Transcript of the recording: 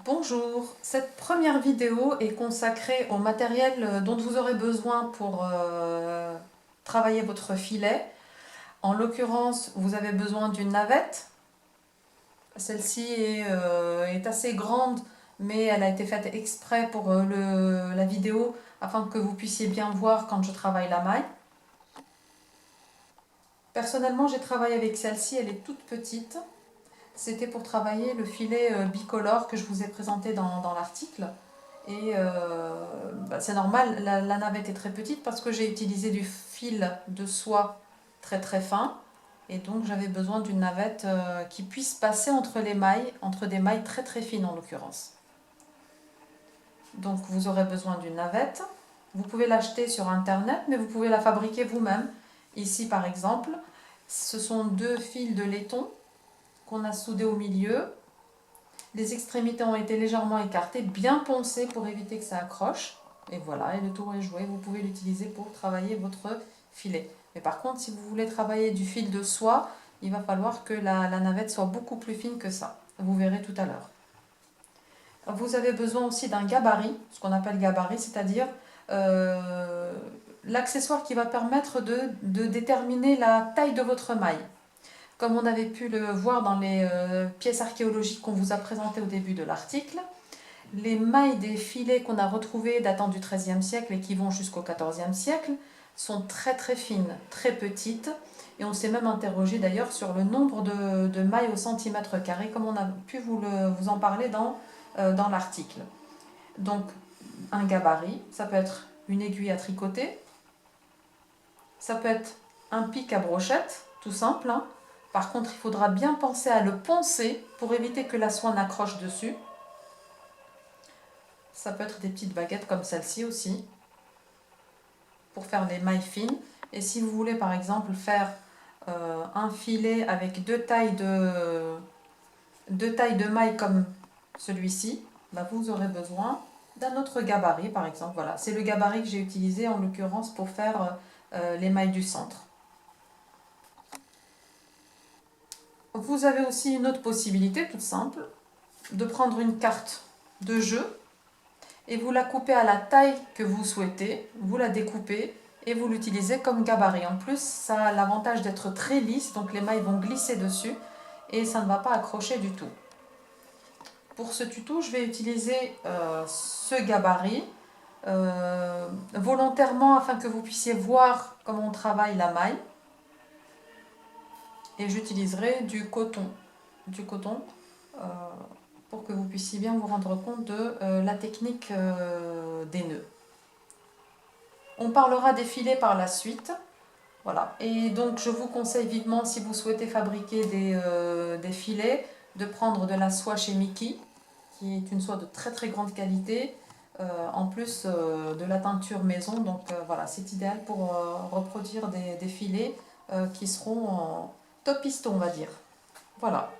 Bonjour, cette première vidéo est consacrée au matériel dont vous aurez besoin pour travailler votre filet. En l'occurrence, vous avez besoin d'une navette. Celle-ci est assez grande, mais elle a été faite exprès pour la vidéo afin que vous puissiez bien voir quand je travaille la maille. Personnellement, j'ai travaillé avec celle-ci, elle est toute petite. C'était pour travailler le filet bicolore que je vous ai présenté dans l'article. Et c'est normal, la navette est très petite parce que j'ai utilisé du fil de soie très très fin. Et donc j'avais besoin d'une navette qui puisse passer entre les mailles, entre des mailles très très fines en l'occurrence. Donc vous aurez besoin d'une navette. Vous pouvez l'acheter sur internet, mais vous pouvez la fabriquer vous-même. Ici par exemple, ce sont deux fils de laiton qu'on a soudés au milieu. Les extrémités ont été légèrement écartées, bien poncées pour éviter que ça accroche. Et voilà, et le tour est joué. Vous pouvez l'utiliser pour travailler votre filet. Mais par contre, si vous voulez travailler du fil de soie, il va falloir que la navette soit beaucoup plus fine que ça. Vous verrez tout à l'heure. Vous avez besoin aussi d'un gabarit, ce qu'on appelle gabarit, c'est-à-dire l'accessoire qui va permettre de déterminer la taille de votre maille. Comme on avait pu le voir dans les pièces archéologiques qu'on vous a présentées au début de l'article, les mailles des filets qu'on a retrouvées datant du XIIIe siècle et qui vont jusqu'au XIVe siècle sont très très fines, très petites. Et on s'est même interrogé d'ailleurs sur le nombre de mailles au centimètre carré, comme on a pu vous en parler dans l'article. Donc un gabarit, ça peut être une aiguille à tricoter, ça peut être un pic à brochette, tout simple, hein. Par contre, il faudra bien penser à le poncer pour éviter que la soie n'accroche dessus. Ça peut être des petites baguettes comme celle-ci aussi, pour faire des mailles fines. Et si vous voulez par exemple faire un filet avec deux tailles de mailles comme celui-ci, bah vous aurez besoin d'un autre gabarit par exemple. Voilà, c'est le gabarit que j'ai utilisé en l'occurrence pour faire les mailles du centre. Vous avez aussi une autre possibilité toute simple, de prendre une carte de jeu et vous la coupez à la taille que vous souhaitez, vous la découpez et vous l'utilisez comme gabarit. En plus, ça a l'avantage d'être très lisse, donc les mailles vont glisser dessus et ça ne va pas accrocher du tout. Pour ce tuto, je vais utiliser ce gabarit volontairement afin que vous puissiez voir comment on travaille la maille. Et j'utiliserai du coton euh, pour que vous puissiez bien vous rendre compte de la technique des nœuds. On parlera des filets par la suite. Voilà. Et donc je vous conseille vivement, si vous souhaitez fabriquer des filets, de prendre de la soie chez Mickey, qui est une soie de très très grande qualité, en plus de la teinture maison. Donc voilà, c'est idéal pour reproduire des filets qui seront top piston, on va dire. Voilà.